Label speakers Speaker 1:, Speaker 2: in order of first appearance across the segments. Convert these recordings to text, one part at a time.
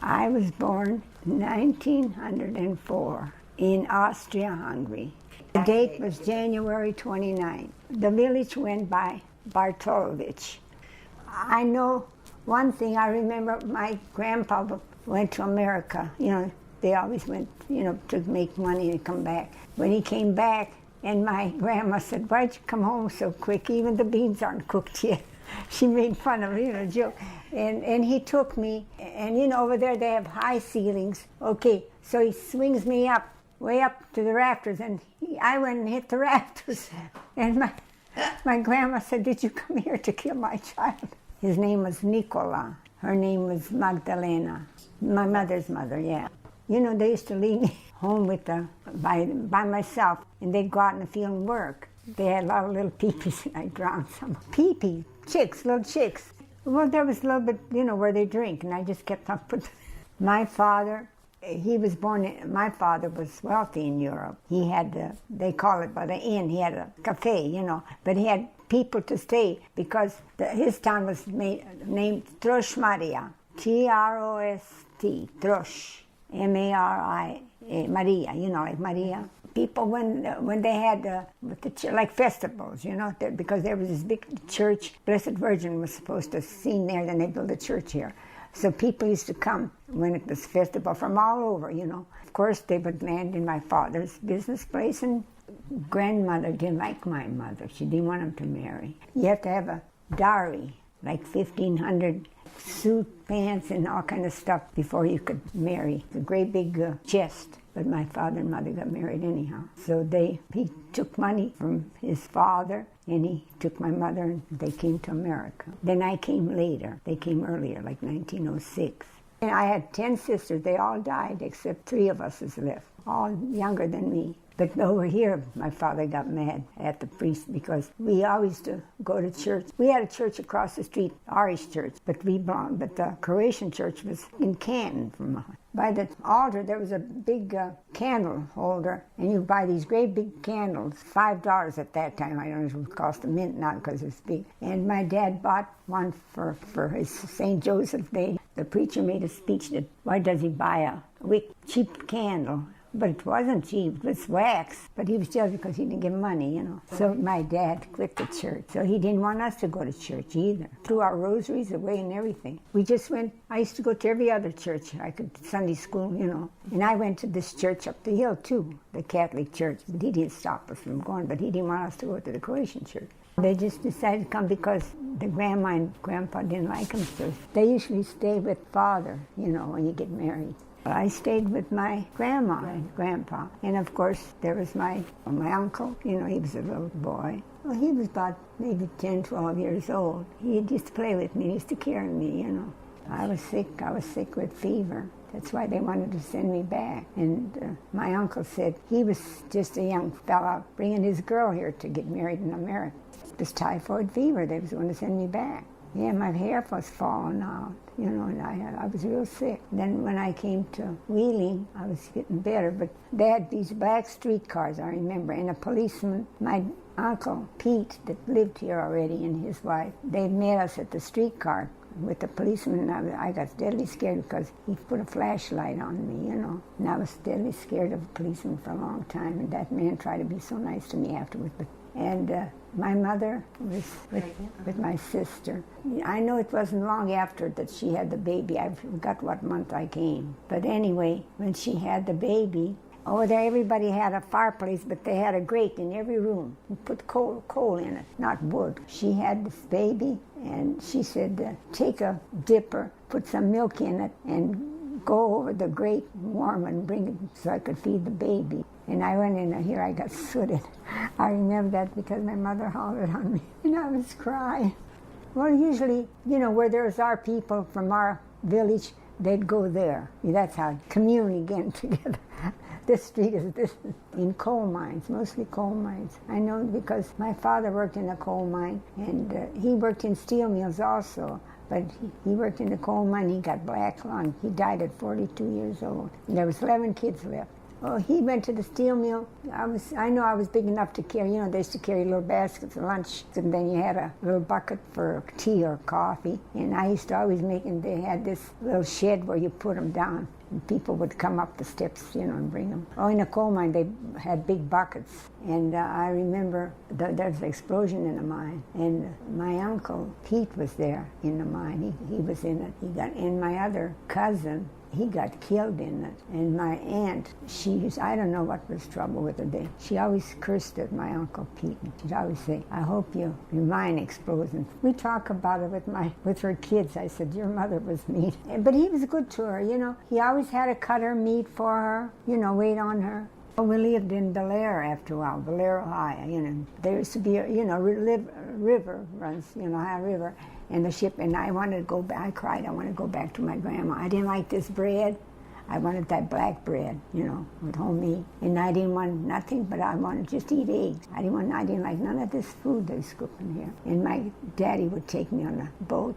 Speaker 1: I was born 1904 in Austria-Hungary. The date was January 29. The village went by Bartolovich. I know one thing, I remember my grandpa went to America. You know, they always went, you know, to make money and come back. When he came back, and my grandma said, "Why'd you come home so quick? Even the beans aren't cooked yet." She made fun of me, you know, joke. And he took me, and you know, over there they have high ceilings. Okay, so he swings me up, way up to the rafters, and I went and hit the rafters. And my grandma said, "Did you come here to kill my child?" His name was Nicola. Her name was Magdalena. My mother's mother, yeah. You know, they used to leave me home with by myself, and they'd go out in the field and work. They had a lot of little peepees, and I drowned some. Peepee, chicks, little chicks. Well, there was a little bit, you know, where they drink, and I just kept on putting. My father, my father was wealthy in Europe. He had, they call it by the inn, he had a cafe, you know, but he had people to stay because his town was named Trost Maria, T-R-O-S-T, Trost, M-A-R-I, Maria, you know, like Maria. People, when they had like festivals, you know, because there was this big church, Blessed Virgin was supposed to sing there, then they built a church here. So people used to come when it was festival from all over, you know. Of course, they would land in my father's business place, and grandmother didn't like my mother. She didn't want him to marry. You have to have a dowry, like 1,500 suit, pants, and all kind of stuff before you could marry. A great big chest. But my father and mother got married anyhow. So he took money from his father, and he took my mother, and they came to America. Then I came later. They came earlier, like 1906. And I had 10 sisters. They all died, except 3 of us is left, all younger than me. But over here, my father got mad at the priest because we always used to go to church. We had a church across the street, Irish church, but the Croatian church was in Canton from us. By the altar, there was a big candle holder, and you buy these great big candles, $5 at that time. I don't know if it would cost a mint now because it's big. And my dad bought one for his St. Joseph Day. The preacher made a speech that, why does he buy a cheap candle? But it wasn't cheap, it was wax. But he was jealous because he didn't get money, you know. So my dad quit the church. So he didn't want us to go to church either. Threw our rosaries away and everything. We just went, I used to go to every other church. Sunday school, you know. And I went to this church up the hill too, the Catholic church. But he didn't stop us from going, but he didn't want us to go to the Croatian church. They just decided to come because the grandma and grandpa didn't like them. So they usually stay with father, you know, when you get married. I stayed with my grandma and grandpa. And of course, there was my uncle. You know, he was a little boy. Well, he was about maybe 10, 12 years old. He used to play with me. He used to carry me, you know. I was sick with fever. That's why they wanted to send me back. And my uncle said he was just a young fella bringing his girl here to get married in America. It was typhoid fever. They was going to send me back. Yeah, my hair was falling out, you know, and I was real sick. Then when I came to Wheeling, I was getting better, but they had these black streetcars, I remember, and a policeman, my uncle Pete, that lived here already, and his wife, they met us at the streetcar with the policeman, and I got deadly scared because he put a flashlight on me, you know, and I was deadly scared of a policeman for a long time, and that man tried to be so nice to me afterwards, and my mother was with my sister. I know it wasn't long after that she had the baby. I forgot what month I came. But anyway, when she had the baby, over there everybody had a fireplace, but they had a grate in every room. You put coal in it, not wood. She had this baby, and she said, take a dipper, put some milk in it, and go over the grate warm and bring it so I could feed the baby. And I went in, and here I got sooted. I remember that because my mother hollered on me, and I was crying. Well, usually, you know, where there's our people from our village, they'd go there. That's how commune again together. This street is this in coal mines, mostly coal mines. I know because my father worked in a coal mine, and he worked in steel mills also. But he worked in the coal mine. He got black lung. He died at 42 years old. And there was 11 kids left. Oh, he went to the steel mill. I know I was big enough to carry, they used to carry little baskets of lunch, and then you had a little bucket for tea or coffee. And I used to always they had this little shed where you put them down. And people would come up the steps, and bring them. Oh, in a coal mine, they had big buckets. And I remember there was an explosion in the mine. And my uncle, Pete, was there in the mine. He was in it. And my other cousin, he got killed in it. And my aunt, I don't know what was trouble with her. She always cursed at my Uncle Pete. She'd always say, I hope your mine explodes. And we talk about it with her kids. I said, your mother was mean. But he was good to her, He always had to cut her meat for her, wait on her. We lived in Bel Air after a while, Bel Air, Ohio, There used to be a, river runs, Ohio River. And the ship, and I wanted to go back. I cried. I wanted to go back to my grandma. I didn't like this bread. I wanted that black bread, with homemade. And I didn't want nothing, but I wanted just to eat eggs. I didn't like none of this food they was cooking here. And my daddy would take me on a boat.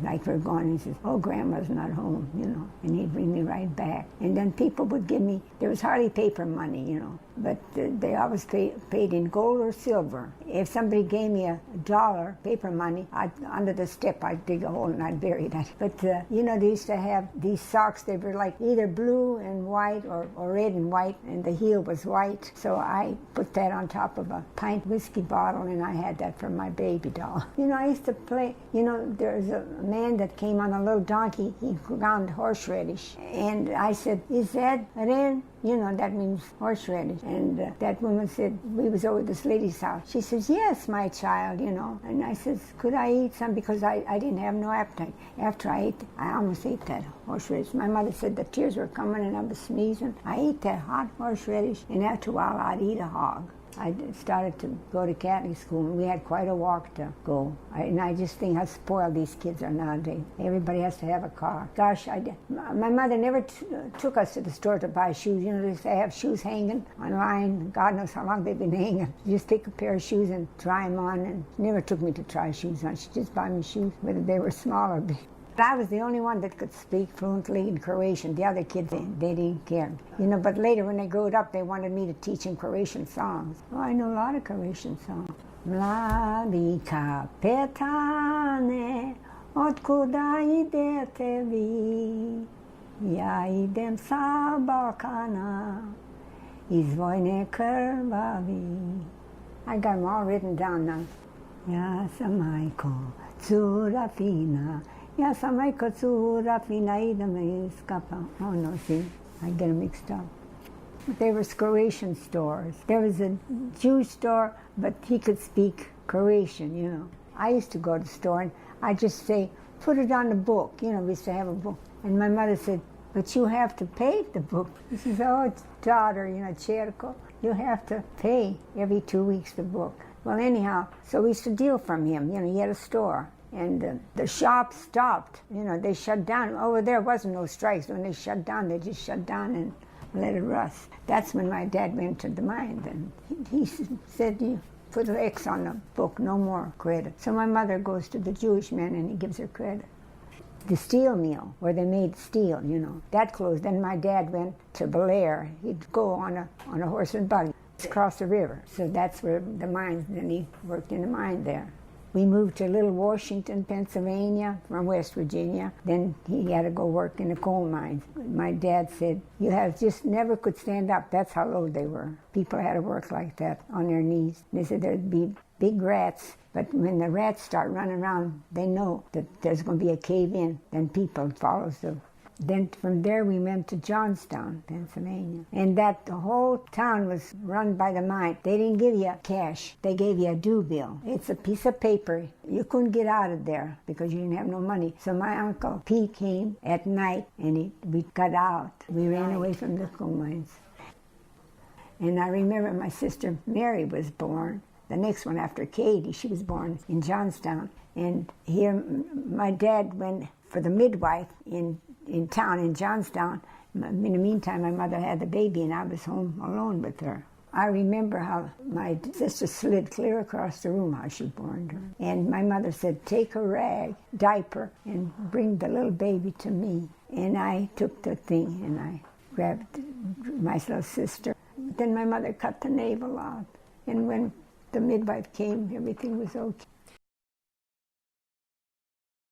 Speaker 1: Like we're going, and he says, oh, Grandma's not home, And he'd bring me right back. And then people would give me, there was hardly paper money, But they always paid in gold or silver. If somebody gave me $1, paper money, under the step, I'd dig a hole and I'd bury that. But, they used to have these socks. They were like either blue and white or red and white, and the heel was white. So I put that on top of a pint whiskey bottle, and I had that for my baby doll. I used to play, there was a man that came on a little donkey. He ground horseradish. And I said, is that Ren? That means horseradish. And that woman said, we was over at this lady's house. She says, yes, my child, And I says, could I eat some? Because I didn't have no appetite. After I almost ate that horseradish. My mother said the tears were coming and I was sneezing. I ate that hot horseradish, and after a while I'd eat a hog. I started to go to Catholic school, and we had quite a walk to go. I just think how spoiled these kids are nowadays. Everybody has to have a car. Gosh, my mother never took us to the store to buy shoes. They have shoes hanging online. God knows how long they've been hanging. You just take a pair of shoes and try them on, and she never took me to try shoes on. She just bought me shoes, whether they were small or big. I was the only one that could speak fluently in Croatian. The other kids, they didn't care. But later when they grew up, they wanted me to teach them Croatian songs. Oh, I know a lot of Croatian songs. Mladi kapetane, otkuda idete vi? Ja idem sa Balkana, iz vojne krvavi. I got them all written down now. Ja sam majko, cura fina, ja sam majko, cura fina, idem iskapa. Oh no, see, I get them mixed up. There was Croatian stores. There was a Jewish store, but he could speak Croatian, I used to go to the store and I'd just say, put it on the book. We used to have a book. And my mother said, but you have to pay the book. She says, oh, daughter, Cherko, you have to pay every 2 weeks the book. Well, anyhow, so we used to deal from him. He had a store. And the shop stopped. They shut down. Over there wasn't no strikes. When they shut down, they just shut down and let it rust. That's when my dad went to the mine. And he said, you put an X on the book, no more credit. So my mother goes to the Jewish man and he gives her credit. The steel mill, where they made steel, that closed. Then my dad went to Bel Air. He'd go on a horse and buggy across the river. So that's where the mines, then he worked in the mine there. We moved to Little Washington, Pennsylvania, from West Virginia. Then he had to go work in the coal mines. My dad said, you just never could stand up. That's how low they were. People had to work like that, on their knees. They said there'd be big rats, but when the rats start running around, they know that there's going to be a cave-in. Then people follow them. Then from there we went to Johnstown, Pennsylvania. And the whole town was run by the mine. They didn't give you cash. They gave you a due bill. It's a piece of paper. You couldn't get out of there because you didn't have no money. So my Uncle Pete came at night and we got out. We ran away from the coal mines. And I remember my sister Mary was born. The next one after Katie, she was born in Johnstown. And here my dad went for the midwife in town in Johnstown. In the meantime, my mother had the baby and I was home alone with her. I remember how my sister slid clear across the room how she born her. And my mother said, take a rag, diaper, and bring the little baby to me. And I took the thing and I grabbed my little sister. Then my mother cut the navel out. And when the midwife came, everything was okay.